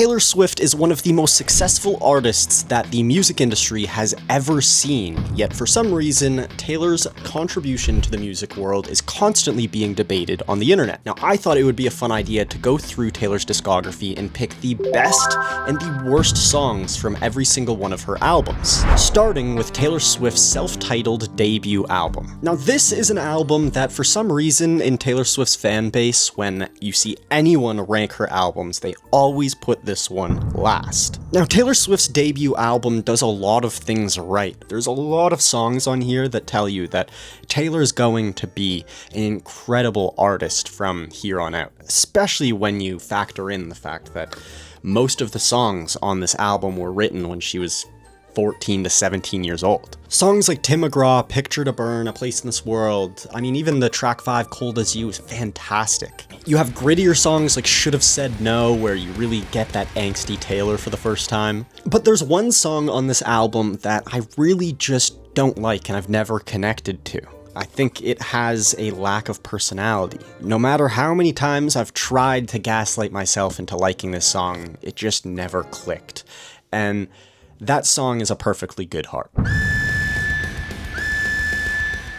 Taylor Swift is one of the most successful artists that the music industry has ever seen, yet for some reason, Taylor's contribution to the music world is constantly being debated on the internet. Now, I thought it would be a fun idea to go through Taylor's discography and pick the best and the worst songs from every single one of her albums, starting with Taylor Swift's self-titled debut album. Now, this is an album that for some reason in Taylor Swift's fan base, when you see anyone rank her albums, they always put this one last. Now, Taylor Swift's debut album does a lot of things right. There's a lot of songs on here that tell you that Taylor's going to be an incredible artist from here on out, especially when you factor in the fact that most of the songs on this album were written when she was 14 to 17 years old. Songs like Tim McGraw, Picture to Burn, A Place in This World, I mean, even the track 5, Cold As You, is fantastic. You have grittier songs like Should Have Said No, where you really get that angsty Taylor for the first time. But there's one song on this album that I really just don't like and I've never connected to. I think it has a lack of personality. No matter how many times I've tried to gaslight myself into liking this song, it just never clicked. And that song is A Perfectly Good Heart.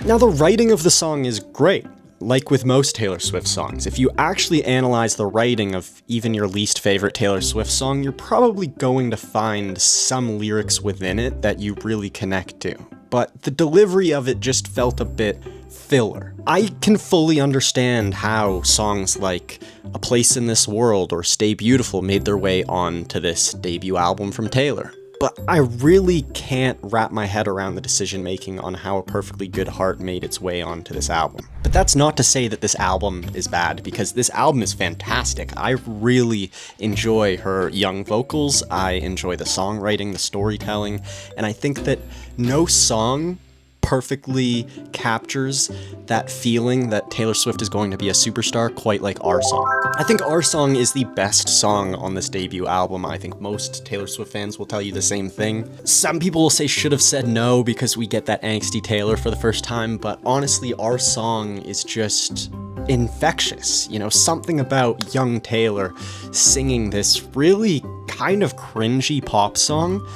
Now, the writing of the song is great. Like with most Taylor Swift songs, if you actually analyze the writing of even your least favorite Taylor Swift song, you're probably going to find some lyrics within it that you really connect to. But the delivery of it just felt a bit filler. I can fully understand how songs like A Place in This World or Stay Beautiful made their way on to this debut album from Taylor. But I really can't wrap my head around the decision-making on how A Perfectly Good Heart made its way onto this album. But that's not to say that this album is bad, because this album is fantastic. I really enjoy her young vocals, I enjoy the songwriting, the storytelling, and I think that no song perfectly captures that feeling that Taylor Swift is going to be a superstar quite like Our Song. I think Our Song is the best song on this debut album. I think most Taylor Swift fans will tell you the same thing. Some people will say Should Have Said No because we get that angsty Taylor for the first time, but honestly, Our Song is just infectious. You know, something about young Taylor singing this really kind of cringy pop song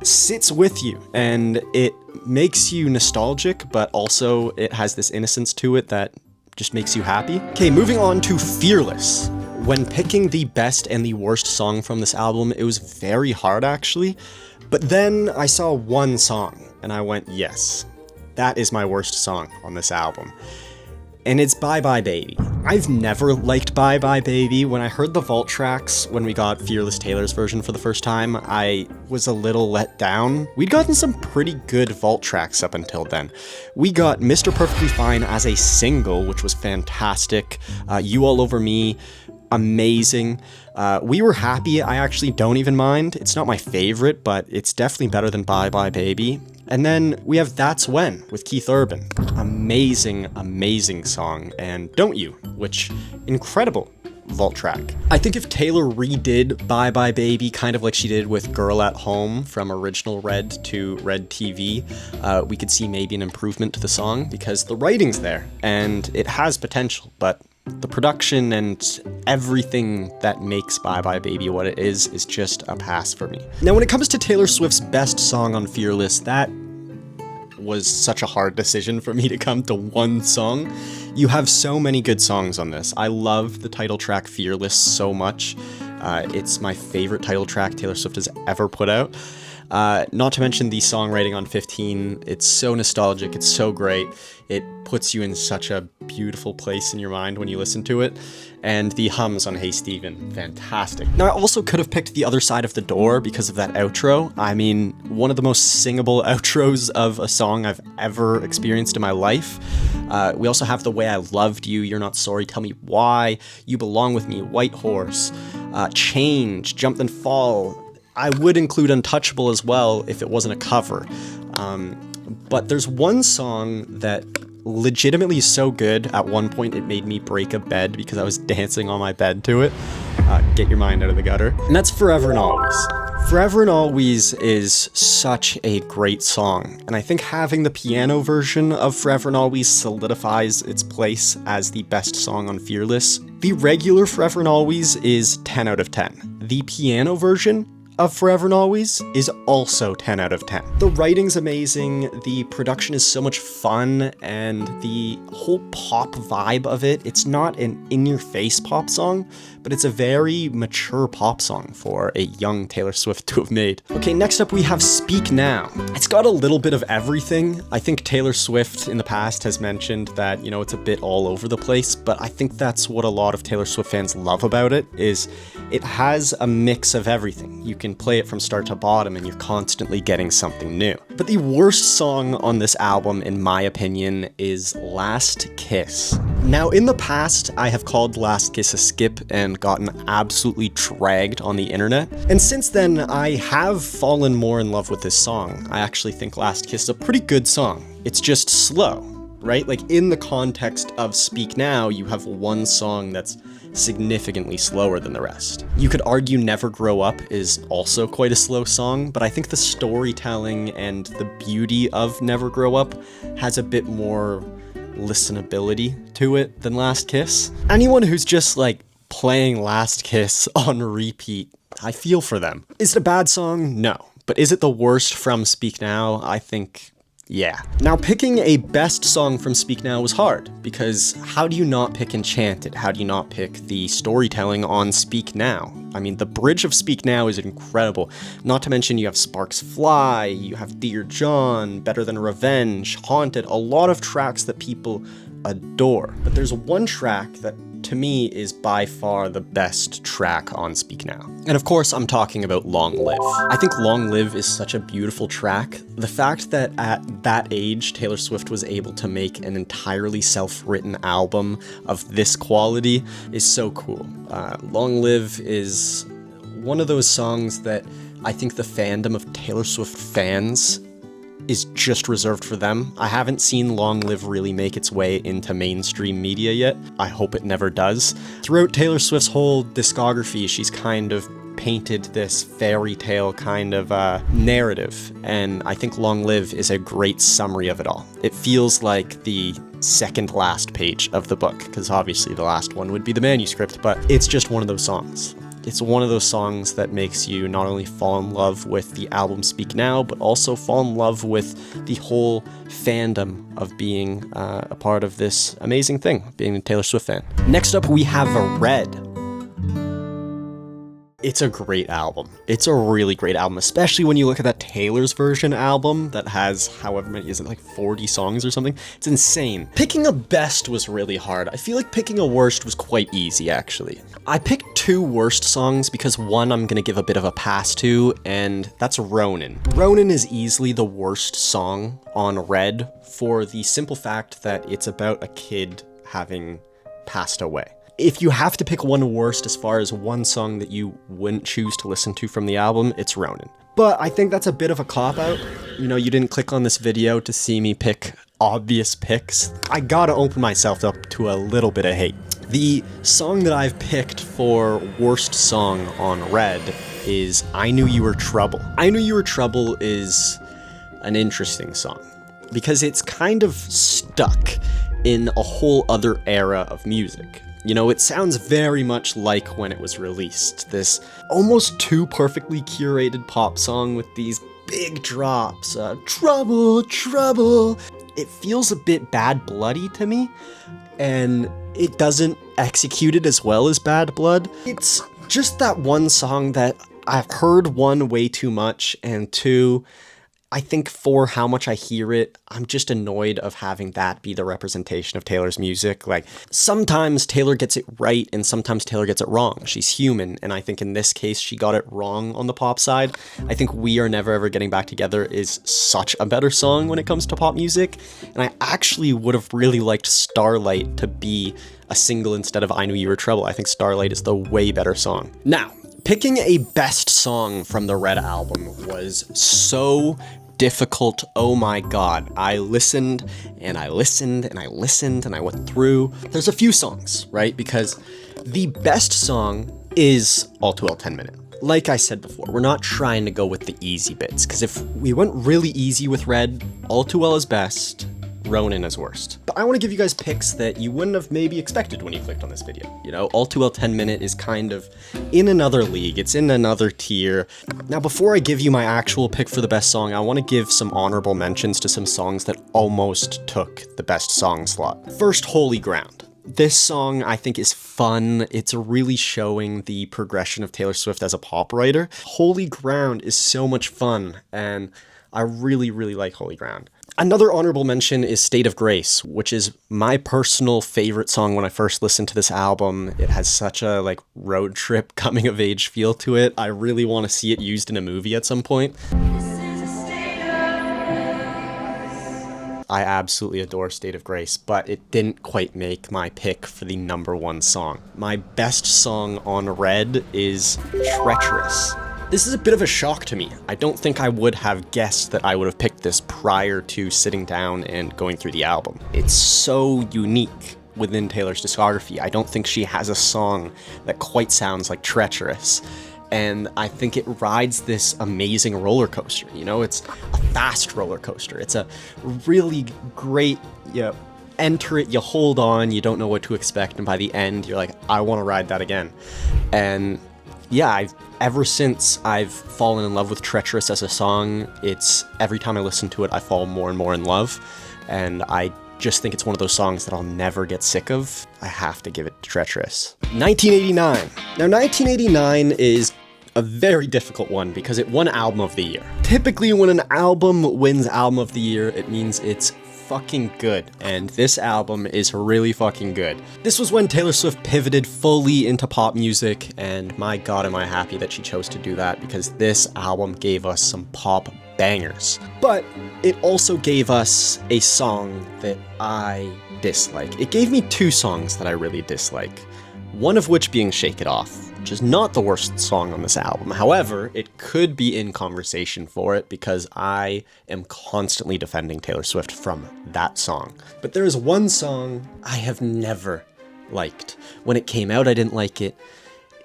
sits with you, and it makes you nostalgic, but also it has this innocence to it that just makes you happy. Okay, moving on to Fearless. When picking the best and the worst song from this album, it was very hard actually, but then I saw one song and I went, yes, that is my worst song on this album. And it's Bye Bye Baby. I've never liked Bye Bye Baby. When I heard the vault tracks when we got Fearless Taylor's version for the first time, I was a little let down. We'd gotten some pretty good vault tracks up until then. We got Mr. Perfectly Fine as a single, which was fantastic. You All Over Me, amazing. We Were Happy, I actually don't even mind. It's not my favorite, but it's definitely better than Bye Bye Baby. And then we have That's When with Keith Urban. Amazing, amazing song. And Don't You, which, incredible vault track. I think if Taylor redid Bye Bye Baby kind of like she did with Girl at Home from original Red to Red TV, we could see maybe an improvement to the song because the writing's there and it has potential, but the production and everything that makes Bye Bye Baby what it is just a pass for me. Now, when it comes to Taylor Swift's best song on Fearless, that was such a hard decision for me to come to one song. You have so many good songs on this. I love the title track Fearless so much. It's my favorite title track Taylor Swift has ever put out. Not to mention the songwriting on 15, it's so nostalgic, it's so great, it puts you in such a beautiful place in your mind when you listen to it, and the hums on Hey Steven, fantastic. Now, I also could have picked The Other Side of the Door because of that outro. I mean, one of the most singable outros of a song I've ever experienced in my life. We also have The Way I Loved You, You're Not Sorry, Tell Me Why, You Belong With Me, White Horse, Change, Jump Then Fall. I would include Untouchable as well if it wasn't a cover. But there's one song that legitimately is so good, at one point it made me break a bed because I was dancing on my bed to it. Get Your Mind Out of the Gutter. And that's Forever and Always. Forever and Always is such a great song, and I think having the piano version of Forever and Always solidifies its place as the best song on Fearless. The regular Forever and Always is 10 out of 10. The piano version of Forever and Always is also 10 out of 10. The writing's amazing, the production is so much fun, and the whole pop vibe of it, it's not an in-your-face pop song, but it's a very mature pop song for a young Taylor Swift to have made. Okay, next up we have Speak Now. It's got a little bit of everything. I think Taylor Swift in the past has mentioned that, you know, it's a bit all over the place, but I think that's what a lot of Taylor Swift fans love about it, is it has a mix of everything. You can play it from start to bottom and you're constantly getting something new. But the worst song on this album, in my opinion, is Last Kiss. Now, in the past, I have called Last Kiss a skip and gotten absolutely dragged on the internet. And since then, I have fallen more in love with this song. I actually think Last Kiss is a pretty good song. It's just slow, right? Like, in the context of Speak Now, you have one song that's significantly slower than the rest. You could argue Never Grow Up is also quite a slow song, but I think the storytelling and the beauty of Never Grow Up has a bit more listenability to it than Last Kiss. Anyone who's just like playing Last Kiss on repeat, I feel for them. Is it a bad song? No. But is it the worst from Speak Now? I think, yeah. Now, picking a best song from Speak Now was hard, because how do you not pick Enchanted? How do you not pick the storytelling on Speak Now? I mean, the bridge of Speak Now is incredible. Not to mention you have Sparks Fly, you have Dear John, Better Than Revenge, Haunted, a lot of tracks that people adore. But there's one track that to me is by far the best track on Speak Now. And of course, I'm talking about Long Live. I think Long Live is such a beautiful track. The fact that at that age, Taylor Swift was able to make an entirely self-written album of this quality is so cool. Long Live is one of those songs that I think the fandom of Taylor Swift fans is just reserved for them. I haven't seen Long Live really make its way into mainstream media yet. I hope it never does. Throughout Taylor Swift's whole discography, she's kind of painted this fairy tale kind of narrative, and I think Long Live is a great summary of it all. It feels like the second last page of the book, because obviously the last one would be the manuscript, but it's just one of those songs. It's one of those songs that makes you not only fall in love with the album Speak Now, but also fall in love with the whole fandom of being a part of this amazing thing, being a Taylor Swift fan. Next up, we have Red. It's a great album. It's a really great album, especially when you look at that Taylor's version album that has however many, is it like 40 songs or something? It's insane. Picking a best was really hard. I feel like picking a worst was quite easy, actually. I picked two worst songs because one I'm gonna give a bit of a pass to, and that's Ronin. Ronin is easily the worst song on Red for the simple fact that it's about a kid having passed away. If you have to pick one worst as far as one song that you wouldn't choose to listen to from the album, it's Ronin. But I think that's a bit of a cop-out. You know, you didn't click on this video to see me pick obvious picks. I gotta open myself up to a little bit of hate. The song that I've picked for worst song on Red is I Knew You Were Trouble. I Knew You Were Trouble is an interesting song because it's kind of stuck in a whole other era of music. You know, it sounds very much like when it was released. This almost too perfectly curated pop song with these big drops. Trouble, trouble. It feels a bit Bad Bloody to me, and it doesn't execute it as well as Bad Blood. It's just that one song that I've heard, one, way too much, and two, I think for how much I hear it, I'm just annoyed of having that be the representation of Taylor's music. Like, sometimes Taylor gets it right and sometimes Taylor gets it wrong. She's human, and I think in this case, she got it wrong on the pop side. I think We Are Never Ever Getting Back Together is such a better song when it comes to pop music, and I actually would have really liked Starlight to be a single instead of I Knew You Were Trouble. I think Starlight is the way better song. Now, picking a best song from the Red album was so difficult. Oh my god. I listened and I listened and I listened and I went through. There's a few songs, right? Because the best song is All Too Well 10 Minute. Like I said before, we're not trying to go with the easy bits, because if we went really easy with Red, All Too Well is best, Ronin is worst. But I want to give you guys picks that you wouldn't have maybe expected when you clicked on this video. You know, All Too Well 10 Minute is kind of in another league, it's in another tier. Now, before I give you my actual pick for the best song, I want to give some honorable mentions to some songs that almost took the best song slot. First, Holy Ground. This song, I think, is fun. It's really showing the progression of Taylor Swift as a pop writer. Holy Ground is so much fun, and I really, really like Holy Ground. Another honorable mention is State of Grace, which is my personal favorite song when I first listened to this album. It has such a, like, road trip coming of age feel to it. I really want to see it used in a movie at some point. I absolutely adore State of Grace, but it didn't quite make my pick for the #1 song. My best song on Red is Treacherous. This is a bit of a shock to me. I don't think I would have guessed that I would have picked this prior to sitting down and going through the album. It's so unique within Taylor's discography. I don't think she has a song that quite sounds like Treacherous. And I think it rides this amazing roller coaster. You know, it's a fast roller coaster. It's a really great, you enter it, you hold on, you don't know what to expect, and by the end, you're like, I want to ride that again. And yeah, ever since I've fallen in love with Treacherous as a song, it's every time I listen to it, I fall more and more in love. And I just think it's one of those songs that I'll never get sick of. I have to give it to Treacherous. 1989. Now, 1989 is a very difficult one because it won Album of the Year. Typically, when an album wins Album of the Year, it means it's fucking good, and this album is really fucking good. This was when Taylor Swift pivoted fully into pop music, and my god am I happy that she chose to do that, because this album gave us some pop bangers. But it also gave us a song that I dislike. It gave me 2 songs that I really dislike, one of which being Shake It Off, which is not the worst song on this album. However, it could be in conversation for it because I am constantly defending Taylor Swift from that song. But there is one song I have never liked. When it came out, I didn't like it.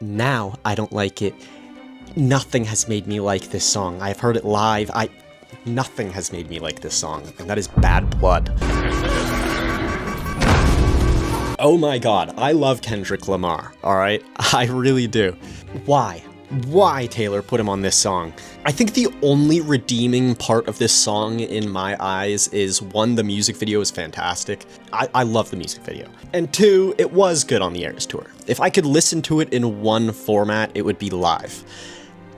Now, I don't like it. Nothing has made me like this song. I've heard it live. Nothing has made me like this song, and that is Bad Blood. Oh my god, I love Kendrick Lamar, alright? I really do. Why? Why Taylor put him on this song? I think the only redeeming part of this song in my eyes is, 1, the music video is fantastic. I love the music video. And 2, it was good on the Eras Tour. If I could listen to it in one format, it would be live.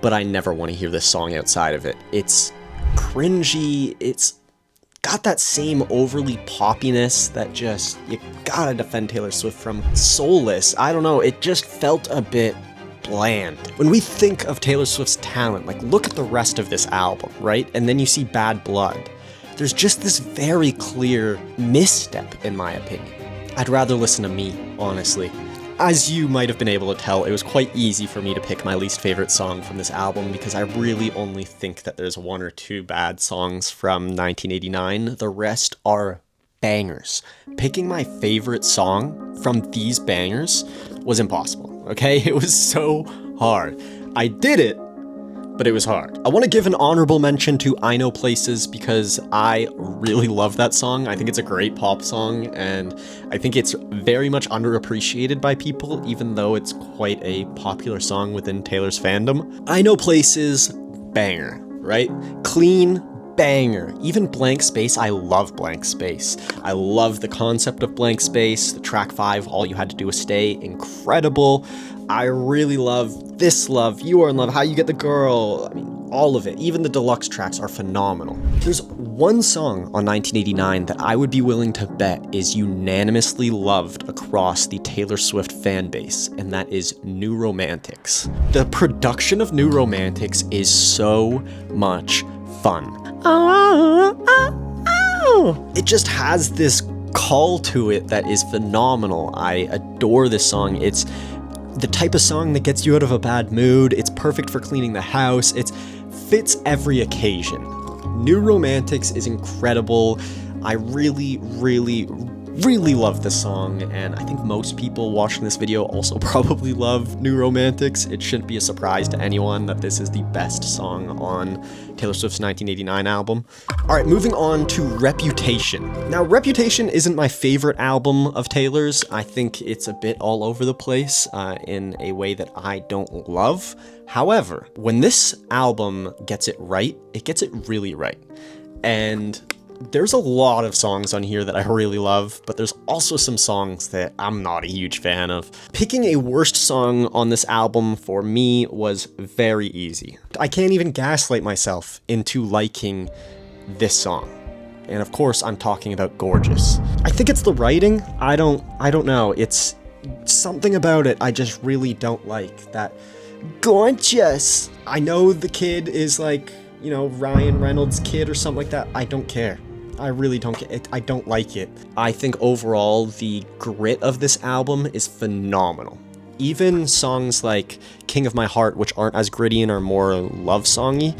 But I never want to hear this song outside of it. It's cringy, it's got that same overly poppiness that just, you gotta defend Taylor Swift from. Soulless, I don't know, it just felt a bit bland. When we think of Taylor Swift's talent, like, look at the rest of this album, right? And then you see Bad Blood. There's just this very clear misstep, in my opinion. I'd rather listen to me, honestly. As you might have been able to tell, it was quite easy for me to pick my least favorite song from this album because I really only think that there's 1 or 2 bad songs from 1989. The rest are bangers. Picking my favorite song from these bangers was impossible, okay? It was so hard. I did it, but it was hard. I want to give an honorable mention to I Know Places because I really love that song. I think it's a great pop song, and I think it's very much underappreciated by people, even though it's quite a popular song within Taylor's fandom. I Know Places, banger, right? Clean, banger. Even Blank Space, I love Blank Space. I love the concept of Blank Space. The track 5, All You Had to Do Was Stay, incredible. I really love This Love, You Are in Love, How You Get the Girl. I mean, all of it. Even the deluxe tracks are phenomenal. There's one song on 1989 that I would be willing to bet is unanimously loved across the Taylor Swift fan base, and that is New Romantics. The production of New Romantics is so much fun. It just has this call to it that is phenomenal. I adore this song. It's the type of song that gets you out of a bad mood. It's perfect for cleaning the house. It fits every occasion. New Romantics is incredible. I really, really, really love this song, and I think most people watching this video also probably love New Romantics. It shouldn't be a surprise to anyone that this is the best song on Taylor Swift's 1989 album. Alright, moving on to Reputation. Now, Reputation isn't my favorite album of Taylor's. I think it's a bit all over the place in a way that I don't love. However, when this album gets it right, it gets it really right. And there's a lot of songs on here that I really love, but there's also some songs that I'm not a huge fan of. Picking a worst song on this album for me was very easy. I can't even gaslight myself into liking this song. And of course, I'm talking about Gorgeous. I think it's the writing. I don't know. It's something about it I just really don't like. That gorgeous. I know the kid is like, you know, Ryan Reynolds' kid or something like that. I don't care. I really don't get it. I don't like it. I think overall the grit of this album is phenomenal. Even songs like King of My Heart, which aren't as gritty and are more love songy,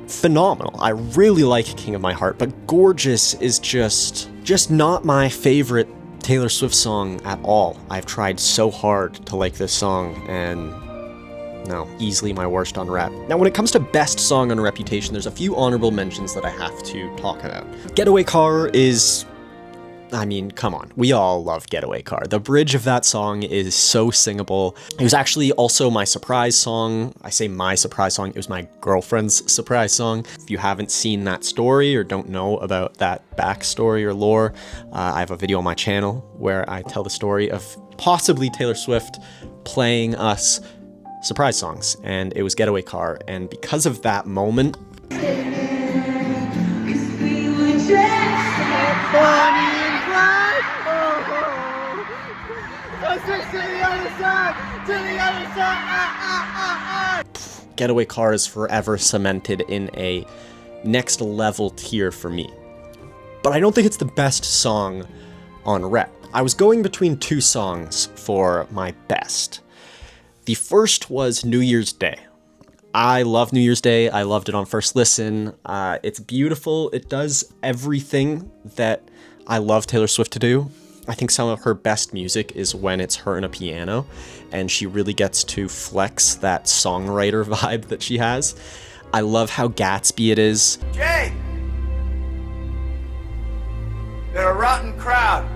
phenomenal. I really like King of My Heart, but Gorgeous is just not my favorite Taylor Swift song at all. I've tried so hard to like this song, and no, easily my worst on Rep. Now, when it comes to best song on Reputation, there's a few honorable mentions that I have to talk about. Getaway Car is, I mean, come on. We all love Getaway Car. The bridge of that song is so singable. It was actually also my surprise song. I say my surprise song, it was my girlfriend's surprise song. If you haven't seen that story or don't know about that backstory or lore, I have a video on my channel where I tell the story of possibly Taylor Swift playing us surprise songs, and it was Getaway Car, and because of that moment, Getaway Car is forever cemented in a next level tier for me. But I don't think it's the best song on Rep. I was going between two songs for my best. The first was New Year's Day. I love New Year's Day. I loved it on first listen. It's beautiful. It does everything that I love Taylor Swift to do. I think some of her best music is when it's her and a piano, and she really gets to flex that songwriter vibe that she has. I love how Gatsby it is. Jay! They're a rotten crowd.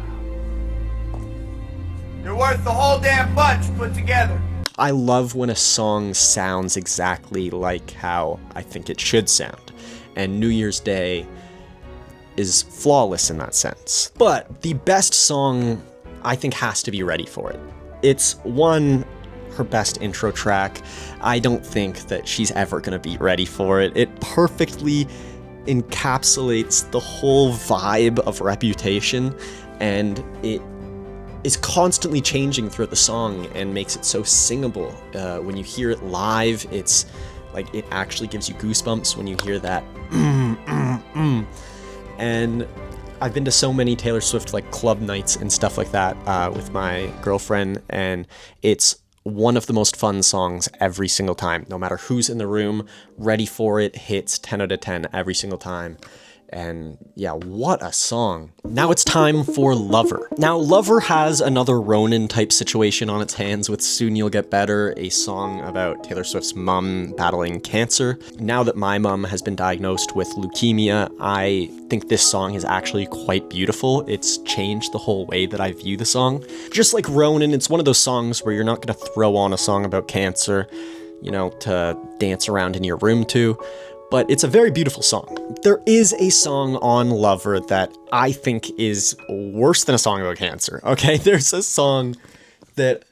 You're worth the whole damn bunch put together. I love when a song sounds exactly like how I think it should sound, and New Year's Day is flawless in that sense. But the best song, I think, has to be Ready For It. It's one, her best intro track. I don't think that she's ever gonna be Ready For It. It perfectly encapsulates the whole vibe of Reputation, and it is constantly changing throughout the song and makes it so singable. When you hear it live, it's like it actually gives you goosebumps when you hear that. And I've been to so many Taylor Swift like club nights and stuff like that with my girlfriend, and it's one of the most fun songs every single time. No matter who's in the room, Ready For It hits 10 out of 10 every single time. And yeah, what a song. Now it's time for Lover. Now, Lover has another Ronan-type situation on its hands with Soon You'll Get Better, a song about Taylor Swift's mom battling cancer. Now that my mom has been diagnosed with leukemia, I think this song is actually quite beautiful. It's changed the whole way that I view the song. Just like Ronan, it's one of those songs where you're not gonna throw on a song about cancer, you know, to dance around in your room to. But it's a very beautiful song. There is a song on Lover that I think is worse than a song about cancer, okay? There's a song that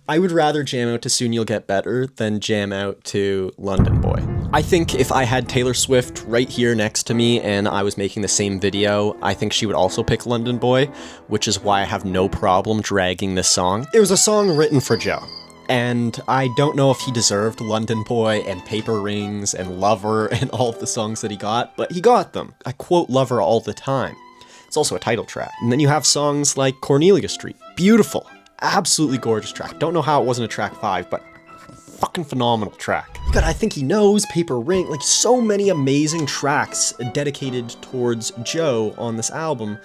I would rather jam out to Soon You'll Get Better than jam out to London Boy. I think if I had Taylor Swift right here next to me and I was making the same video, I think she would also pick London Boy, which is why I have no problem dragging this song. It was a song written for Joe. And I don't know if he deserved London Boy and Paper Rings and Lover and all of the songs that he got, but he got them. I quote Lover all the time. It's also a title track. And then you have songs like Cornelia Street. Beautiful. Absolutely gorgeous track. Don't know how it wasn't a track 5, but fucking phenomenal track. You got I Think He Knows, Paper Ring, like so many amazing tracks dedicated towards Joe on this album.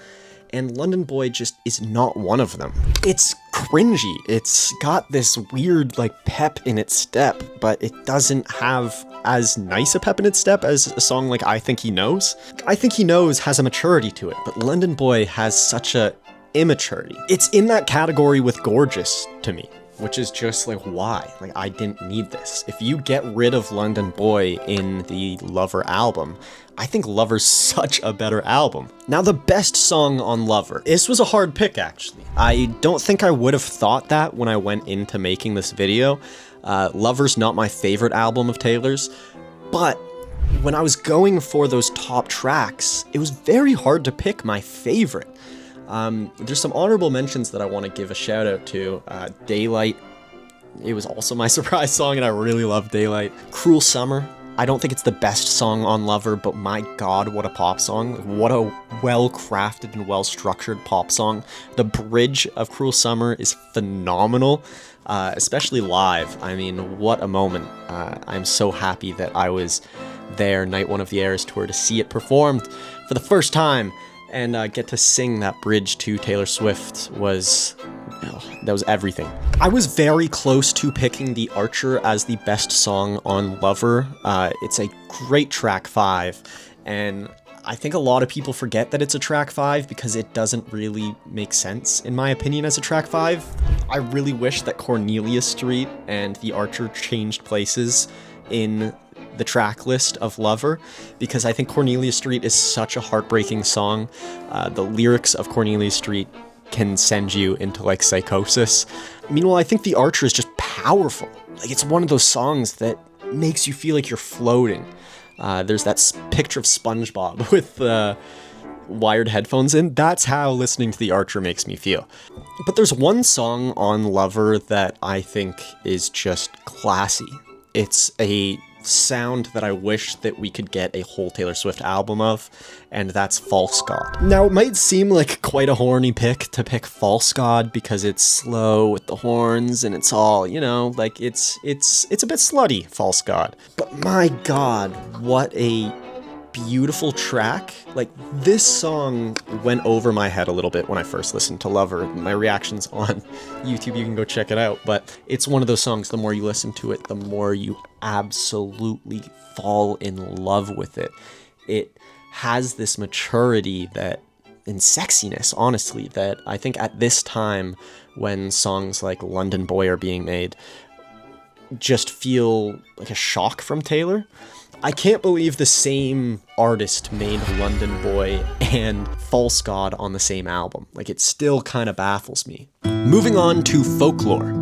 and London Boy just is not one of them. It's cringy. It's got this weird like pep in its step, but it doesn't have as nice a pep in its step as a song like I Think He Knows. I Think He Knows has a maturity to it, but London Boy has such a immaturity. It's in that category with Gorgeous to me, which is just like, why? Like, I didn't need this. If you get rid of London Boy in the Lover album, I think Lover's such a better album. Now, the best song on Lover. This was a hard pick, actually. I don't think I would have thought that when I went into making this video. Lover's not my favorite album of Taylor's, but when I was going for those top tracks, it was very hard to pick my favorite. There's some honorable mentions that I want to give a shout out to. Daylight, it was also my surprise song, and I really love Daylight. Cruel Summer, I don't think it's the best song on Lover, but my god, what a pop song. What a well-crafted and well-structured pop song. The bridge of Cruel Summer is phenomenal, especially live. I mean, what a moment. I'm so happy that I was there night one of the Eras tour to see it performed for the first time, and get to sing that bridge to Taylor Swift that was everything. I was very close to picking The Archer as the best song on Lover. It's a great track 5, and I think a lot of people forget that it's a track 5 because it doesn't really make sense, in my opinion, as a track 5. I really wish that Cornelia Street and The Archer changed places in the track list of Lover, because I think Cornelia Street is such a heartbreaking song. The lyrics of Cornelia Street can send you into like psychosis. Meanwhile, I think The Archer is just powerful. Like, it's one of those songs that makes you feel like you're floating. There's that picture of SpongeBob with wired headphones in. That's how listening to The Archer makes me feel. But there's one song on Lover that I think is just classy. It's a sound that I wish that we could get a whole Taylor Swift album of, and that's False God. Now, it might seem like quite a horny pick to pick False God because it's slow with the horns and it's all, you know, like it's a bit slutty, False God. But my god, what a beautiful track. Like, this song went over my head a little bit when I first listened to Lover. My reactions on YouTube, you can go check it out, but it's one of those songs, the more you listen to it, the more you absolutely fall in love with it. It has this maturity that, and sexiness, honestly, that I think at this time when songs like London Boy are being made just feel like a shock from Taylor. I can't believe the same artist made London Boy and False God on the same album. Like, it still kind of baffles me. Moving on to Folklore.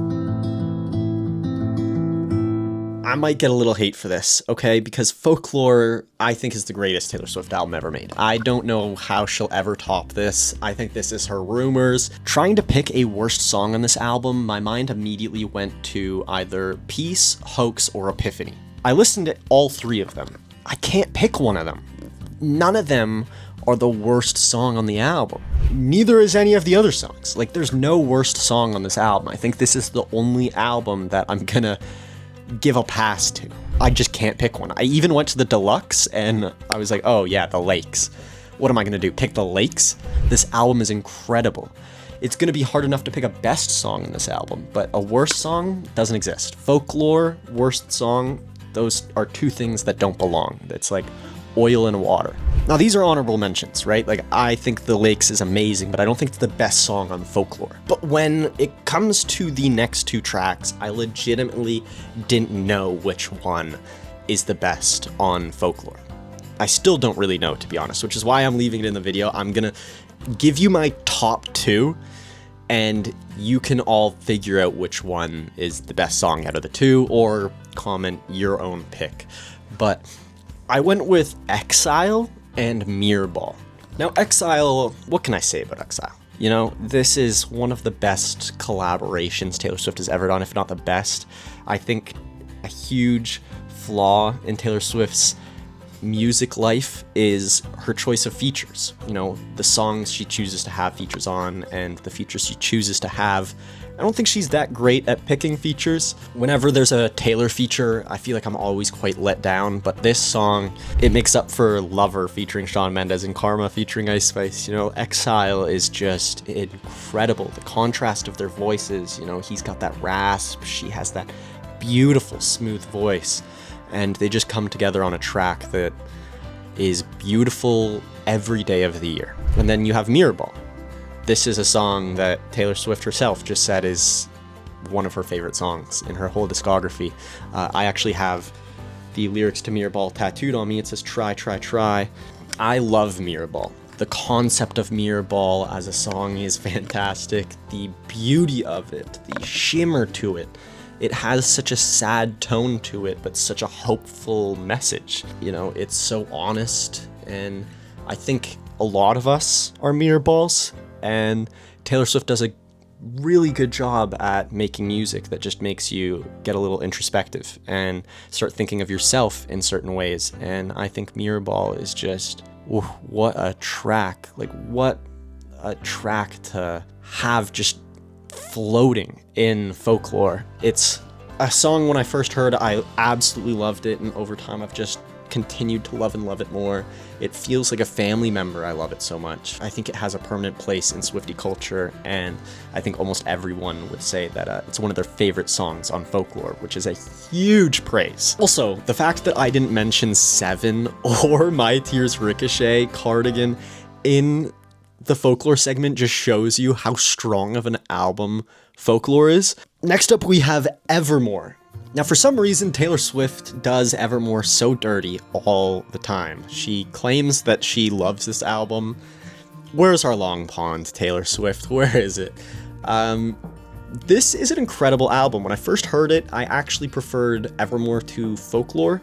I might get a little hate for this, okay? Because Folklore, I think, is the greatest Taylor Swift album ever made. I don't know how she'll ever top this. I think this is her Rumors. Trying to pick a worst song on this album, my mind immediately went to either Peace, Hoax, or Epiphany. I listened to all 3 of them. I can't pick one of them. None of them are the worst song on the album. Neither is any of the other songs. Like, there's no worst song on this album. I think this is the only album that I'm gonna give a pass to. I just can't pick one. I even went to the deluxe and I was like, oh yeah, the lakes. What am I gonna do, pick the lakes? This album is incredible. It's gonna be hard enough to pick a best song in this album, but a worst song doesn't exist. Folklore, worst song, those are 2 things that don't belong. It's like oil and water. Now, these are honorable mentions, right? Like, I think The Lakes is amazing, but I don't think it's the best song on Folklore. But when it comes to the next 2 tracks, I legitimately didn't know which one is the best on Folklore. I still don't really know, to be honest, which is why I'm leaving it in the video. I'm gonna give you my top 2, and you can all figure out which one is the best song out of the 2, or comment your own pick. But I went with Exile and Mirror Ball. Now, Exile, what can I say about Exile? You know, this is one of the best collaborations Taylor Swift has ever done, if not the best. I think a huge flaw in Taylor Swift's music life is her choice of features. You know, the songs she chooses to have features on and the features she chooses to have. I don't think she's that great at picking features. Whenever there's a Taylor feature, I feel like I'm always quite let down, but this song, it makes up for Lover featuring Shawn Mendes and Karma featuring Ice Spice. You know, Exile is just incredible. The contrast of their voices, you know, he's got that rasp, she has that beautiful, smooth voice, and they just come together on a track that is beautiful every day of the year. And then you have Mirror Ball. This is a song that Taylor Swift herself just said is one of her favorite songs in her whole discography. I actually have the lyrics to Mirror Ball tattooed on me. It says, "Try, try, try." I love Mirror Ball. The concept of Mirror Ball as a song is fantastic. The beauty of it, the shimmer to it. It has such a sad tone to it, but such a hopeful message. You know, it's so honest, and I think a lot of us are mirror balls. And Taylor Swift does a really good job at making music that just makes you get a little introspective and start thinking of yourself in certain ways. And I think Mirror Ball is just, what a track. Like, what a track to have just floating in folklore. It's a song when I first heard it, I absolutely loved it, and over time I've just continued to love and love it more. It feels like a family member. I love it so much. I think it has a permanent place in Swiftie culture, and I think almost everyone would say that it's one of their favorite songs on folklore, which is a huge praise. Also, the fact that I didn't mention Seven or My Tears Ricochet, Cardigan in the folklore segment just shows you how strong of an album folklore is. Next up, we have Evermore. Now, for some reason, Taylor Swift does Evermore so dirty all the time. She claims that she loves this album. Where's our long pond, Taylor Swift? Where is it? This is an incredible album. When I first heard it, I actually preferred Evermore to Folklore.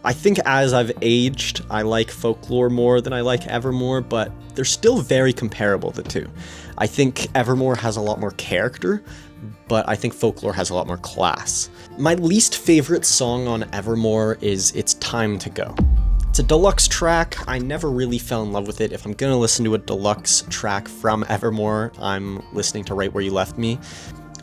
I think as I've aged, I like Folklore more than I like Evermore, but they're still very comparable, the two. I think Evermore has a lot more character, but I think Folklore has a lot more class. My least favorite song on Evermore is It's Time to Go. It's a deluxe track. I never really fell in love with it. If I'm gonna listen to a deluxe track from Evermore, I'm listening to Right Where You Left Me.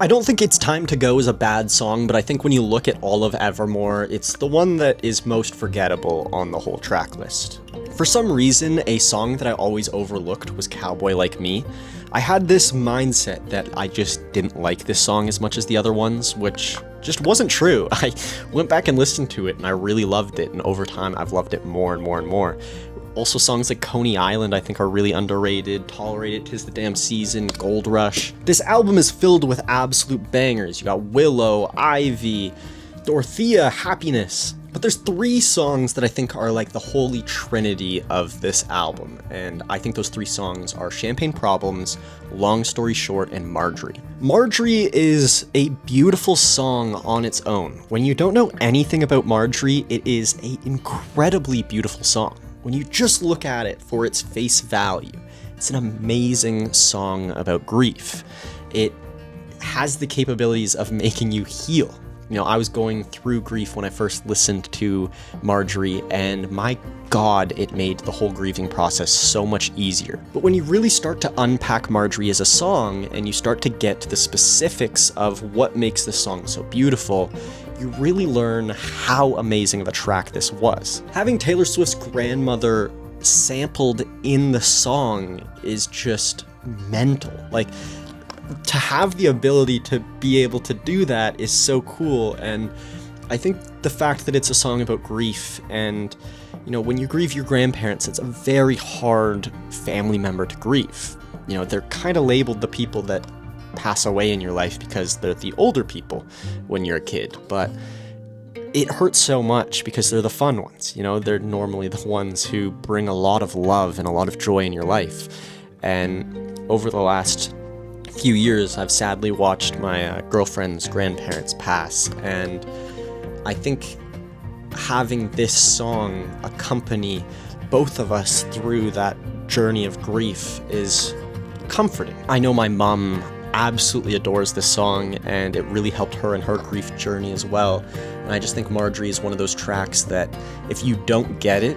I don't think It's Time to Go is a bad song, but I think when you look at all of Evermore, it's the one that is most forgettable on the whole track list. For some reason, a song that I always overlooked was Cowboy Like Me. I had this mindset that I just didn't like this song as much as the other ones, which just wasn't true. I went back and listened to it, and I really loved it, and over time I've loved it more and more and more. Also, songs like Coney Island I think are really underrated. Tolerate It, 'Tis the Damn Season, Gold Rush. This album is filled with absolute bangers. You got Willow, Ivy, Dorothea, Happiness. But there's 3 songs that I think are like the holy trinity of this album, and I think those 3 songs are Champagne Problems, Long Story Short, and Marjorie. Marjorie is a beautiful song on its own. When you don't know anything about Marjorie, it is an incredibly beautiful song. When you just look at it for its face value, it's an amazing song about grief. It has the capabilities of making you heal. You know, I was going through grief when I first listened to Marjorie, and my God, it made the whole grieving process so much easier. But when you really start to unpack Marjorie as a song, and you start to get to the specifics of what makes this song so beautiful, you really learn how amazing of a track this was. Having Taylor Swift's grandmother sampled in the song is just mental. Like, to have the ability to be able to do that is so cool, and I think the fact that it's a song about grief, and, you know, when you grieve your grandparents, it's a very hard family member to grieve. You know, they're kind of labeled the people that pass away in your life because they're the older people when you're a kid, but it hurts so much because they're the fun ones. You know, they're normally the ones who bring a lot of love and a lot of joy in your life. And over the last few years, I've sadly watched my girlfriend's grandparents pass, and I think having this song accompany both of us through that journey of grief is comforting. I know my mom absolutely adores this song, and it really helped her in her grief journey as well. And I just think Marjorie is one of those tracks that if you don't get it,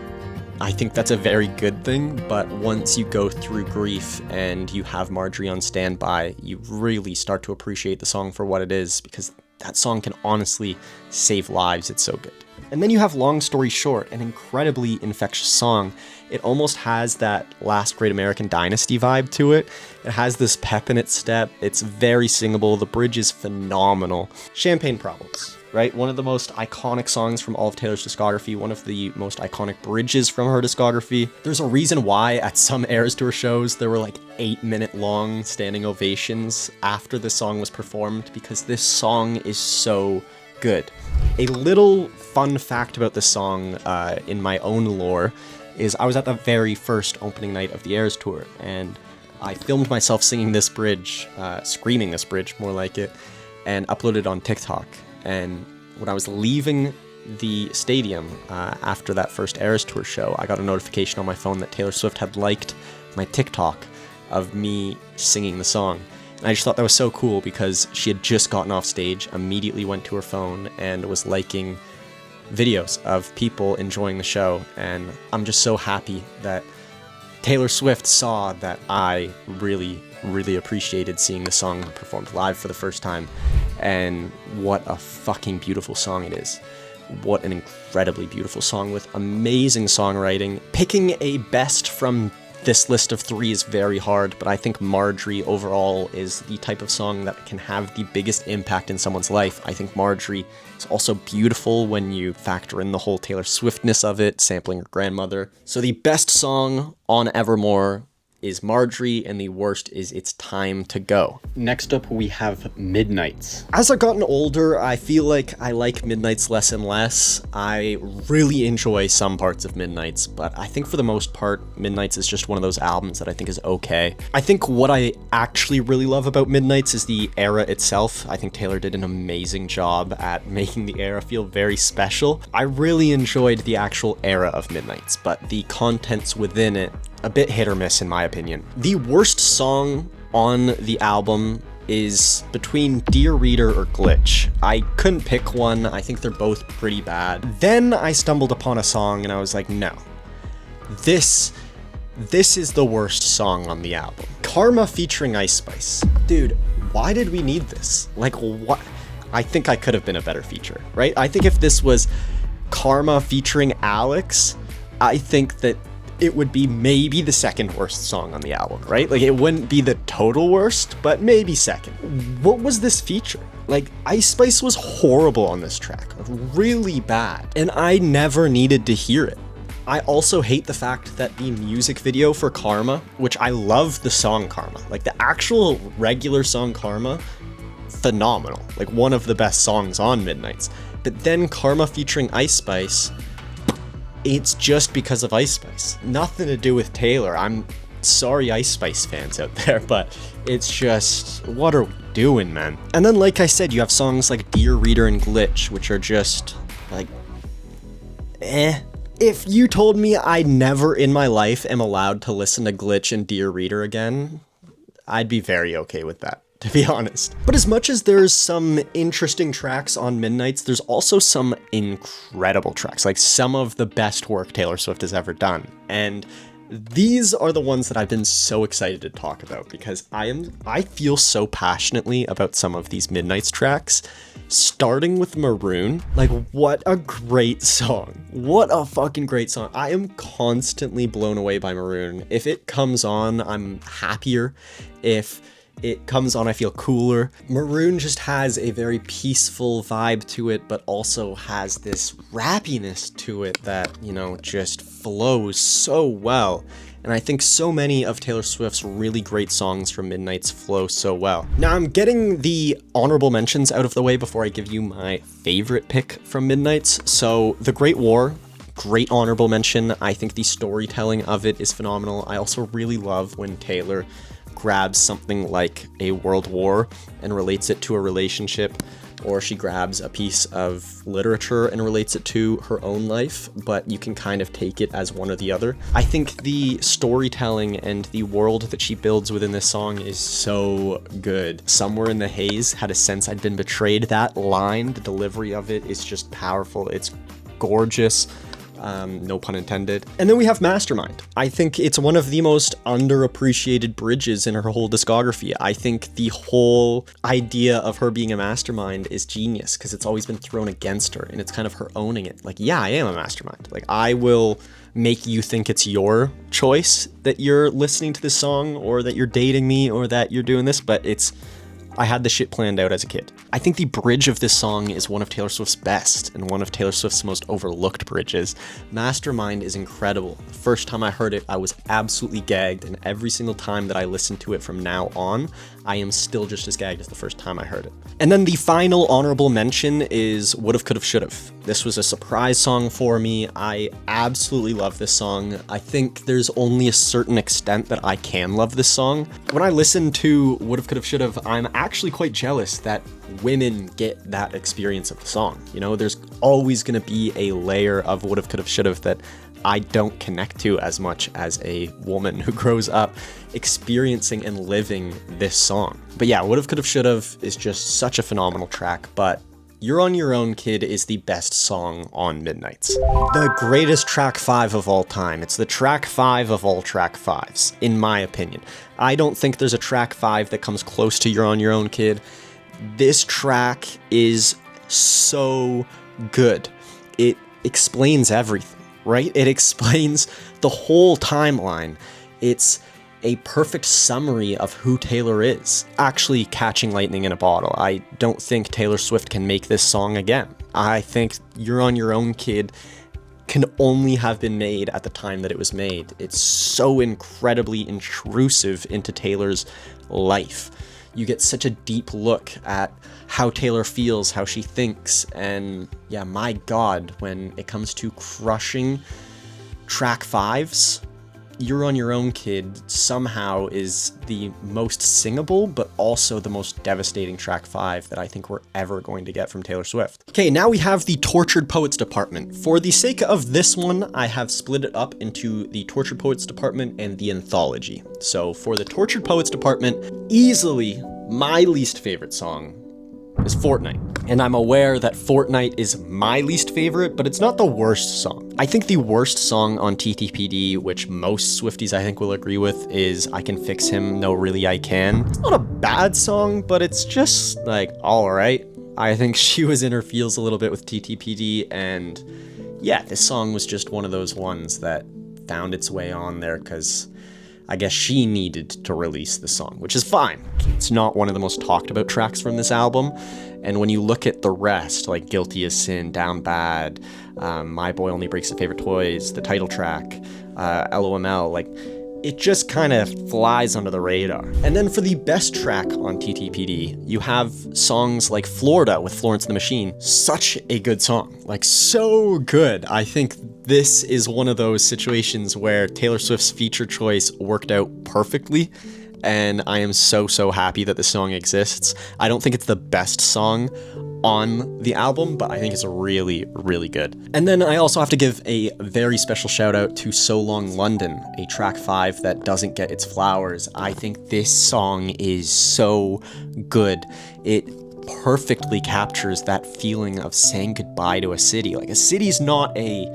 I think that's a very good thing, but once you go through grief and you have Marjorie on standby, you really start to appreciate the song for what it is, because that song can honestly save lives. It's so good. And then you have Long Story Short, an incredibly infectious song. It almost has that Last Great American Dynasty vibe to it. It has this pep in its step. It's very singable. The bridge is phenomenal. Champagne Problems, right? One of the most iconic songs from all of Taylor's discography, one of the most iconic bridges from her discography. There's a reason why at some Eras Tour shows there were like 8-minute long standing ovations after the song was performed, because this song is so good. A little fun fact about this song in my own lore is I was at the very first opening night of the Eras Tour, and I filmed myself singing this bridge, screaming this bridge, more like it, and uploaded it on TikTok. And when I was leaving the stadium after that first Eras Tour show, I got a notification on my phone that Taylor Swift had liked my TikTok of me singing the song. And I just thought that was so cool, because she had just gotten off stage, immediately went to her phone, and was liking videos of people enjoying the show. And I'm just so happy that Taylor Swift saw that I really appreciated seeing the song performed live for the first time. And what a fucking beautiful song it is. What an incredibly beautiful song with amazing songwriting. Picking a best from this list of 3 is very hard, but I think Marjorie overall is the type of song that can have the biggest impact in someone's life. I think Marjorie is also beautiful when you factor in the whole Taylor Swiftness of it, sampling her grandmother. So the best song on Evermore is Marjorie, and the worst is It's Time to Go. Next up, we have Midnights. As I've gotten older, I feel like I like Midnights less and less. I really enjoy some parts of Midnights, but I think for the most part, Midnights is just one of those albums that I think is okay. I think what I actually really love about Midnights is the era itself. I think Taylor did an amazing job at making the era feel very special. I really enjoyed the actual era of Midnights, but the contents within it, a bit hit or miss in my opinion. The worst song on the album is between Dear Reader or Glitch. I couldn't pick one. I think they're both pretty bad. Then I stumbled upon a song and I was like, no, this is the worst song on the album. Karma featuring Ice Spice. Dude, why did we need this? Like, what? I think I could have been a better feature, right? I think if this was Karma featuring Alex, I think that it would be maybe the second worst song on the album, right? Like, it wouldn't be the total worst, but maybe second. What was this feature? Like, Ice Spice was horrible on this track, really bad, and I never needed to hear it. I also hate the fact that the music video for Karma, which I love the song Karma, like the actual regular song Karma, phenomenal, like one of the best songs on Midnights. But then Karma featuring Ice Spice, it's just because of Ice Spice. Nothing to do with Taylor. I'm sorry, Ice Spice fans out there, but it's just, what are we doing, man? And then, like I said, you have songs like Dear Reader and Glitch, which are just, like, eh. If you told me I never in my life am allowed to listen to Glitch and Dear Reader again, I'd be very okay with that, to be honest. But as much as there's some interesting tracks on Midnights, there's also some incredible tracks, like some of the best work Taylor Swift has ever done. And these are the ones that I've been so excited to talk about, because I feel so passionately about some of these Midnights tracks, starting with Maroon. Like, what a great song. What a fucking great song. I am constantly blown away by Maroon. If it comes on, I'm happier. If it comes on, I feel cooler. Maroon just has a very peaceful vibe to it, but also has this rappiness to it that, you know, just flows so well. And I think so many of Taylor Swift's really great songs from Midnights flow so well. Now, I'm getting the honorable mentions out of the way before I give you my favorite pick from Midnights. So, The Great War, great honorable mention. I think the storytelling of it is phenomenal. I also really love when Taylor grabs something like a world war and relates it to a relationship. or she grabs a piece of literature and relates it to her own life, but you can kind of take it as one or the other. I think the storytelling and the world that she builds within this song is so good. Somewhere in the haze, had a sense I'd been betrayed. That line, the delivery of it is just powerful. It's gorgeous. No pun intended. And then we have Mastermind. I think it's one of the most underappreciated bridges in her whole discography. I think the whole idea of her being a mastermind is genius because it's always been thrown against her, and it's kind of her owning it. Like, yeah, I am a mastermind. Like, I will make you think it's your choice that you're listening to this song, or that you're dating me, or that you're doing this, but I had the shit planned out as a kid. I think the bridge of this song is one of Taylor Swift's best and one of Taylor Swift's most overlooked bridges. Mastermind is incredible. The first time I heard it, I was absolutely gagged, and every single time that I listen to it from now on, I am still just as gagged as the first time I heard it. And then the final honorable mention is Would've, Could've, Should've. This was a surprise song for me. I absolutely love this song. I think there's only a certain extent that I can love this song. When I listen to Would've, Could've, Should've, I'm actually quite jealous that women get that experience of the song. You know, there's always gonna be a layer of Would've, Could've, Should've that I don't connect to as much as a woman who grows up experiencing and living this song. But yeah, Would've, Could've, Should've is just such a phenomenal track, but You're on Your Own, Kid is the best song on Midnights. The greatest track 5 of all time. It's the track 5 of all track 5s, in my opinion. I don't think there's a track 5 that comes close to You're on Your Own, Kid. This track is so good. It explains everything, right? It explains the whole timeline. It's a perfect summary of who Taylor is. Actually catching lightning in a bottle. I don't think Taylor Swift can make this song again. I think You're on Your Own, Kid can only have been made at the time that it was made. It's so incredibly intrusive into Taylor's life. You get such a deep look at how Taylor feels, how she thinks, and yeah, my God, when it comes to crushing track 5s, You're on Your Own, Kid somehow is the most singable, but also the most devastating track 5 that I think we're ever going to get from Taylor Swift. Okay, now we have the Tortured Poets department. For the sake of this one, I have split it up into the Tortured Poets department and the anthology. So for the Tortured Poets department, easily my least favorite song is Fortnight. And I'm aware that Fortnight is my least favorite, but it's not the worst song. I think the worst song on TTPD, which most Swifties I think will agree with, is I Can Fix Him, No Really I Can. It's not a bad song, but it's just like, alright. I think she was in her feels a little bit with TTPD, and yeah, this song was just one of those ones that found its way on there because I guess she needed to release the song, which is fine. It's not one of the most talked about tracks from this album, and when you look at the rest, like Guilty as Sin, Down Bad, My Boy Only Breaks the Favorite Toys, the title track, LOML, like, it just kind of flies under the radar. And then for the best track on TTPD, you have songs like Florida with Florence and the Machine. Such a good song, like so good. I think this is one of those situations where Taylor Swift's feature choice worked out perfectly, and I am so happy that this song exists. I don't think it's the best song on the album, but I think it's really good. And then I also have to give a very special shout out to So Long London, a track 5 that doesn't get its flowers. I think this song is so good. It perfectly captures that feeling of saying goodbye to a city. Like, a city's not a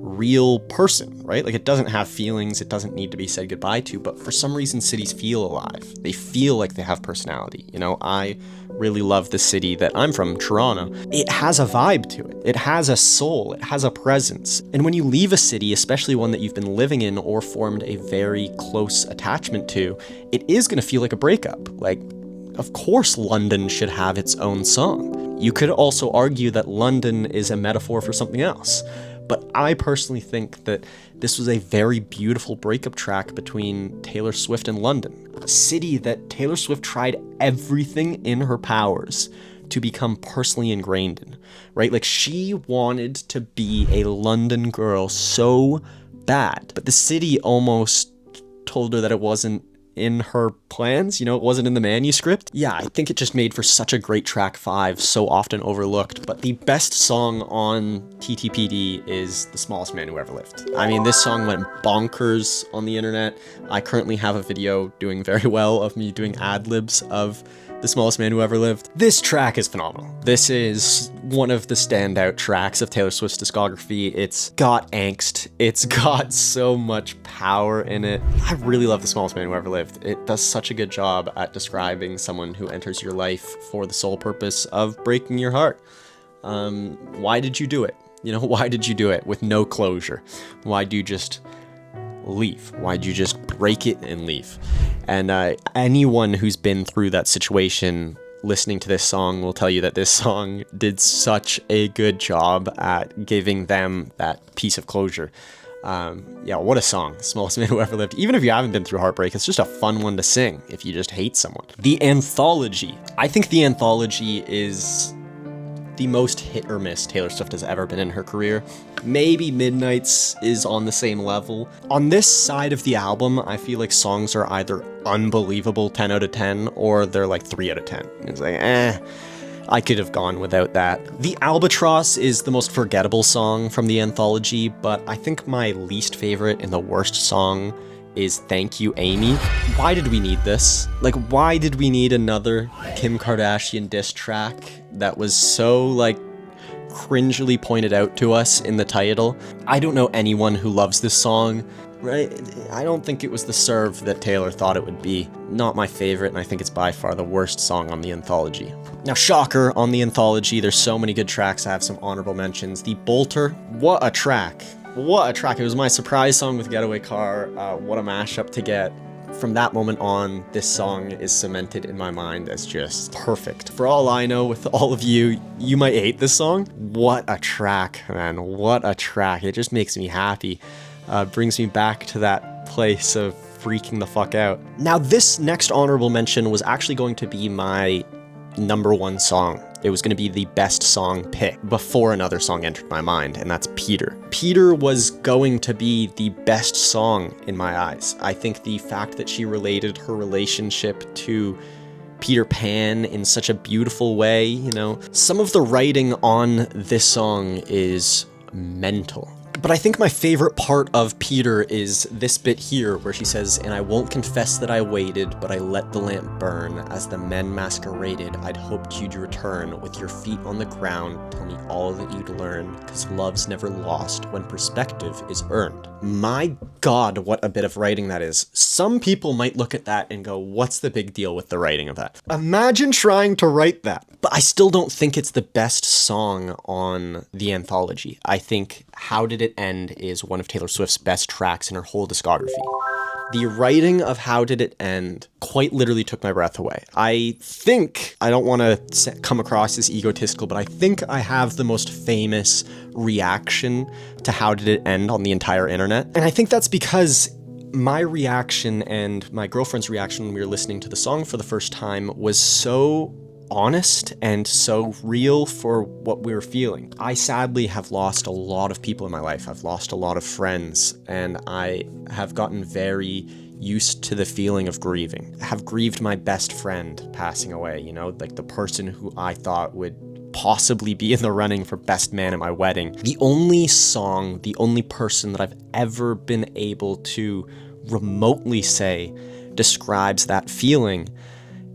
real person, right? Like, it doesn't have feelings, it doesn't need to be said goodbye to, but for some reason cities feel alive. They feel like they have personality. You know, I really love the city that I'm from, Toronto. It has a vibe to it. It has a soul. It has a presence. And when you leave a city, especially one that you've been living in or formed a very close attachment to, it is going to feel like a breakup. Like, of course London should have its own song. You could also argue that London is a metaphor for something else. But I personally think that this was a very beautiful breakup track between Taylor Swift and London, a city that Taylor Swift tried everything in her powers to become personally ingrained in, right? Like, she wanted to be a London girl so bad, but the city almost told her that it wasn't in her plans, you know, it wasn't in the manuscript. Yeah, I think it just made for such a great track 5, so often overlooked, but the best song on TTPD is The Smallest Man Who Ever Lived. I mean, this song went bonkers on the internet. I currently have a video doing very well of me doing ad-libs of The Smallest Man Who Ever Lived. This track is phenomenal. This is one of the standout tracks of Taylor Swift's discography. It's got angst. It's got so much power in it. I really love The Smallest Man Who Ever Lived. It does such a good job at describing someone who enters your life for the sole purpose of breaking your heart. Why did you do it? You know, why did you do it with no closure? Why'd you just leave? Why'd you just break it and leave? And anyone who's been through that situation listening to this song will tell you that this song did such a good job at giving them that piece of closure. Yeah, what a song. Smallest Man Who Ever Lived. Even if you haven't been through heartbreak, it's just a fun one to sing if you just hate someone. The Anthology. I think The Anthology is the most hit or miss Taylor Swift has ever been in her career. Maybe Midnight's is on the same level. On this side of the album, I feel like songs are either unbelievable 10 out of 10 or they're like 3 out of 10. It's like, I could have gone without that. The Albatross is the most forgettable song from the Anthology, but I think my least favorite and the worst song is Thank You, Amy. Why did we need this? Like, why did we need another Kim Kardashian diss track that was so, like, cringily pointed out to us in the title? I don't know anyone who loves this song, right? I don't think it was the serve that Taylor thought it would be. Not my favorite, and I think it's by far the worst song on the Anthology. Now, shocker, on the Anthology, there's so many good tracks. I have some honorable mentions. The Bolter, what a track. What a track. It was my surprise song with Getaway Car. What a mashup to get. From that moment on, this song is cemented in my mind as just perfect. For all I know, with all of you, you might hate this song. What a track, man. What a track. It just makes me happy. Brings me back to that place of freaking the fuck out. Now, this next honorable mention was actually going to be my #1 song. It was going to be the best song pick before another song entered my mind, and that's Peter. Peter was going to be the best song in my eyes. I think the fact that she related her relationship to Peter Pan in such a beautiful way, you know. Some of the writing on this song is mental. But I think my favorite part of Peter is this bit here where she says, "And I won't confess that I waited, but I let the lamp burn. As the men masqueraded, I'd hoped you'd return. With your feet on the ground, tell me all that you'd learn. 'Cause love's never lost when perspective is earned." My God, what a bit of writing that is. Some people might look at that and go, what's the big deal with the writing of that? Imagine trying to write that. But I still don't think it's the best song on the Anthology. I think How Did It End is one of Taylor Swift's best tracks in her whole discography. The writing of How Did It End quite literally took my breath away. I think, I don't want to come across as egotistical, but I think I have the most famous reaction to How Did It End on the entire internet. And I think that's because my reaction and my girlfriend's reaction when we were listening to the song for the first time was so honest and so real for what we were feeling. I sadly have lost a lot of people in my life. I've lost a lot of friends, and I have gotten very used to the feeling of grieving. I have grieved my best friend passing away, you know, like the person who I thought would possibly be in the running for best man at my wedding. The only song, the only person that I've ever been able to remotely say describes that feeling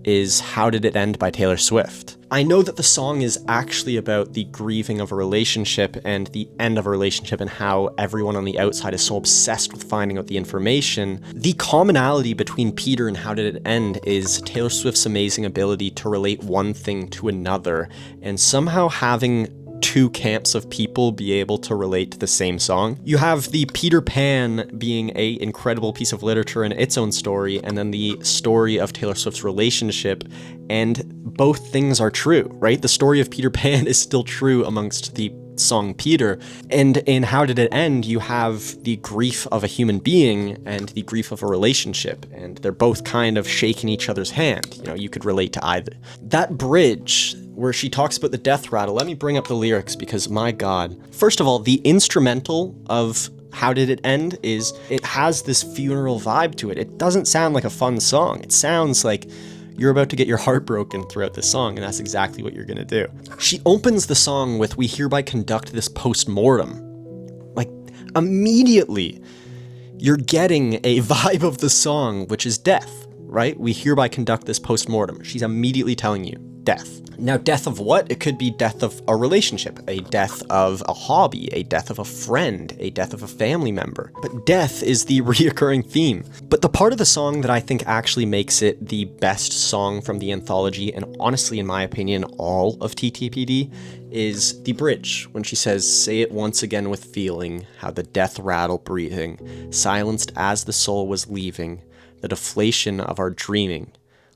is How Did It End by Taylor Swift. I know that the song is actually about the grieving of a relationship and the end of a relationship and how everyone on the outside is so obsessed with finding out the information. The commonality between Peter and How Did It End is Taylor Swift's amazing ability to relate one thing to another, and somehow having two camps of people be able to relate to the same song. You have the Peter Pan being a incredible piece of literature in its own story, and then the story of Taylor Swift's relationship, and both things are true, right? The story of Peter Pan is still true amongst the song Peter, and in How Did It End, you have the grief of a human being and the grief of a relationship, and they're both kind of shaking each other's hand. You know, you could relate to either. That bridge where she talks about the death rattle, let me bring up the lyrics because my God. First of all, the instrumental of How Did It End is it has this funeral vibe to it. It doesn't sound like a fun song. It sounds like you're about to get your heart broken throughout this song, and that's exactly what you're gonna do. She opens the song with, "We hereby conduct this post-mortem." Like, immediately, you're getting a vibe of the song, which is death, right? "We hereby conduct this post-mortem." She's immediately telling you, death. Now, death of what? It could be death of a relationship, a death of a hobby, a death of a friend, a death of a family member. But death is the reoccurring theme. But the part of the song that I think actually makes it the best song from the anthology, and honestly, in my opinion, all of TTPD, is the bridge, when she says, "Say it once again with feeling, how the death rattle breathing, silenced as the soul was leaving, the deflation of our dreaming,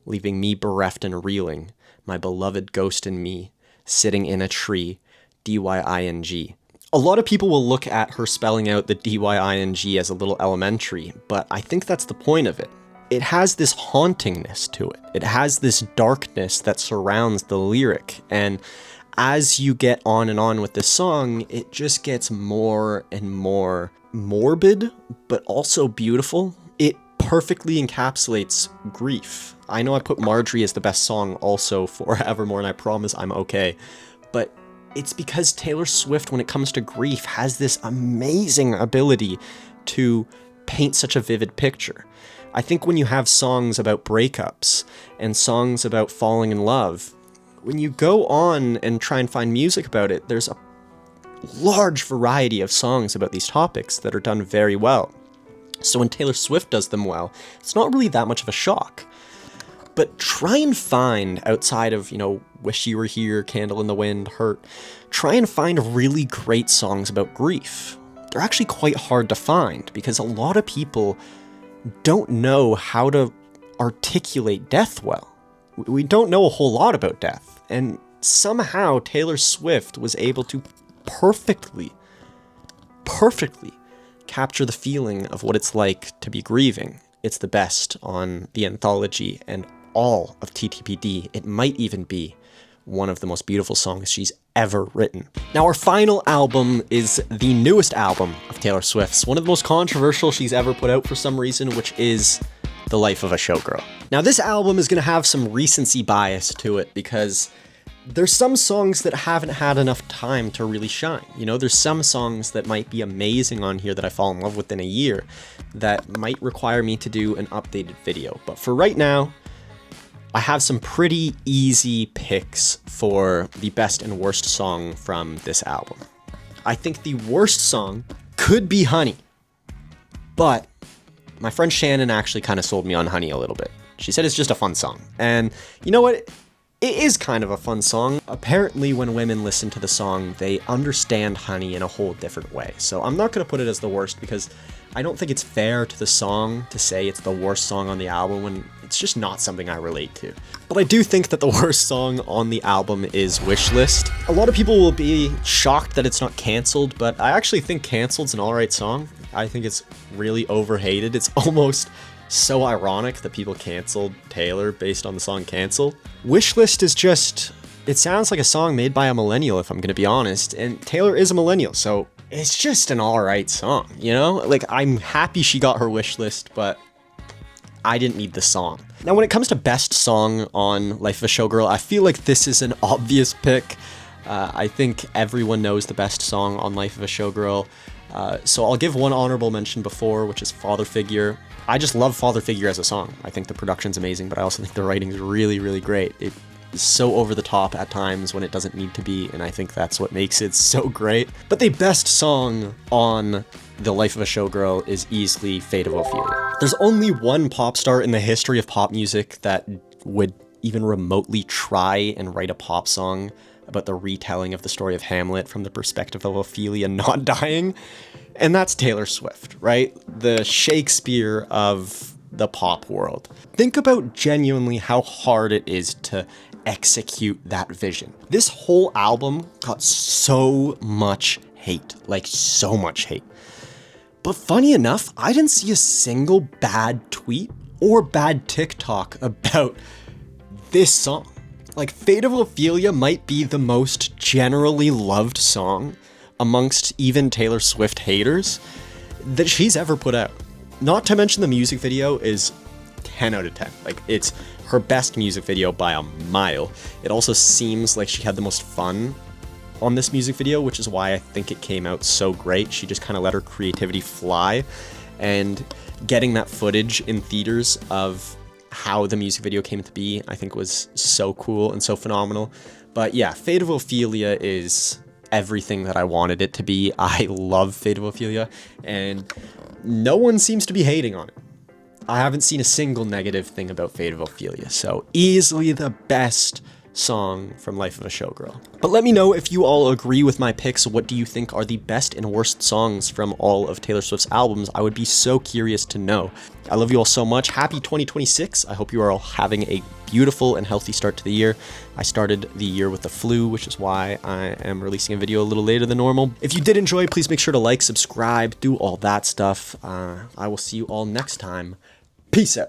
leaving me bereft and reeling, my beloved ghost and me, sitting in a tree, DYING." A lot of people will look at her spelling out the DYING as a little elementary, but I think that's the point of it. It has this hauntingness to it. It has this darkness that surrounds the lyric, and as you get on with this song, it just gets more and more morbid, but also beautiful. It perfectly encapsulates grief. I know I put Marjorie as the best song also for Evermore, and I promise I'm okay, but it's because Taylor Swift, when it comes to grief, has this amazing ability to paint such a vivid picture. I think when you have songs about breakups and songs about falling in love, when you go on and try and find music about it, there's a large variety of songs about these topics that are done very well. So when Taylor Swift does them well, it's not really that much of a shock. But try and find, outside of, Wish You Were Here, Candle in the Wind, Hurt, try and find really great songs about grief. They're actually quite hard to find, because a lot of people don't know how to articulate death well. We don't know a whole lot about death, and somehow Taylor Swift was able to perfectly capture the feeling of what it's like to be grieving. It's the best on the anthology and all of TTPD. It might even be one of the most beautiful songs she's ever written. Now, our final album is the newest album of Taylor Swift's, one of the most controversial she's ever put out for some reason, which is The Life of a Showgirl. Now, this album is going to have some recency bias to it, because there's some songs that haven't had enough time to really shine. There's some songs that might be amazing on here that I fall in love with in a year that might require me to do an updated video. But for right now, I have some pretty easy picks for the best and worst song from this album. I think the worst song could be Honey, but my friend Shannon actually kind of sold me on Honey a little bit. She said it's just a fun song. And you know what? It is kind of a fun song. Apparently, when women listen to the song, they understand Honey in a whole different way. So I'm not going to put it as the worst, because I don't think it's fair to the song to say it's the worst song on the album when it's just not something I relate to. But I do think that the worst song on the album is Wishlist. A lot of people will be shocked that it's not canceled, but I actually think Canceled's an alright song. I think it's really overhated. It's almost so ironic that people canceled Taylor based on the song Cancel. Wishlist is just, it sounds like a song made by a millennial, if I'm gonna be honest, and Taylor is a millennial, so it's just an alright song, Like, I'm happy she got her wishlist, but I didn't need the song. Now, when it comes to best song on Life of a Showgirl, I feel like this is an obvious pick. I think everyone knows the best song on Life of a Showgirl. So I'll give one honorable mention before, which is Father Figure. I just love Father Figure as a song. I think the production's amazing, but I also think the writing is really, really great. It is so over the top at times when it doesn't need to be, and I think that's what makes it so great. But the best song on The Life of a Showgirl is easily Fate of Ophelia. There's only one pop star in the history of pop music that would even remotely try and write a pop song about the retelling of the story of Hamlet from the perspective of Ophelia not dying, and that's Taylor Swift, right? The Shakespeare of the pop world. Think about genuinely how hard it is to execute that vision. This whole album got so much hate, like so much hate. But funny enough, I didn't see a single bad tweet or bad TikTok about this song. Like, Fate of Ophelia might be the most generally loved song amongst even Taylor Swift haters, that she's ever put out. Not to mention the music video is 10 out of 10. Like, it's her best music video by a mile. It also seems like she had the most fun on this music video, which is why I think it came out so great. She just kind of let her creativity fly, and getting that footage in theaters of how the music video came to be, I think was so cool and so phenomenal. But yeah, Fate of Ophelia is everything that I wanted it to be. I love Fate of Ophelia, and no one seems to be hating on it. I haven't seen a single negative thing about Fate of Ophelia, so easily the best song from Life of a Showgirl. But let me know if you all agree with my picks. What do you think are the best and worst songs from all of Taylor Swift's albums? I would be so curious to know. I love you all so much. Happy 2026. I hope you are all having a beautiful and healthy start to the year. I started the year with the flu, which is why I am releasing a video a little later than normal. If you did enjoy, please make sure to like, subscribe, do all that stuff. I will see you all next time. Peace out.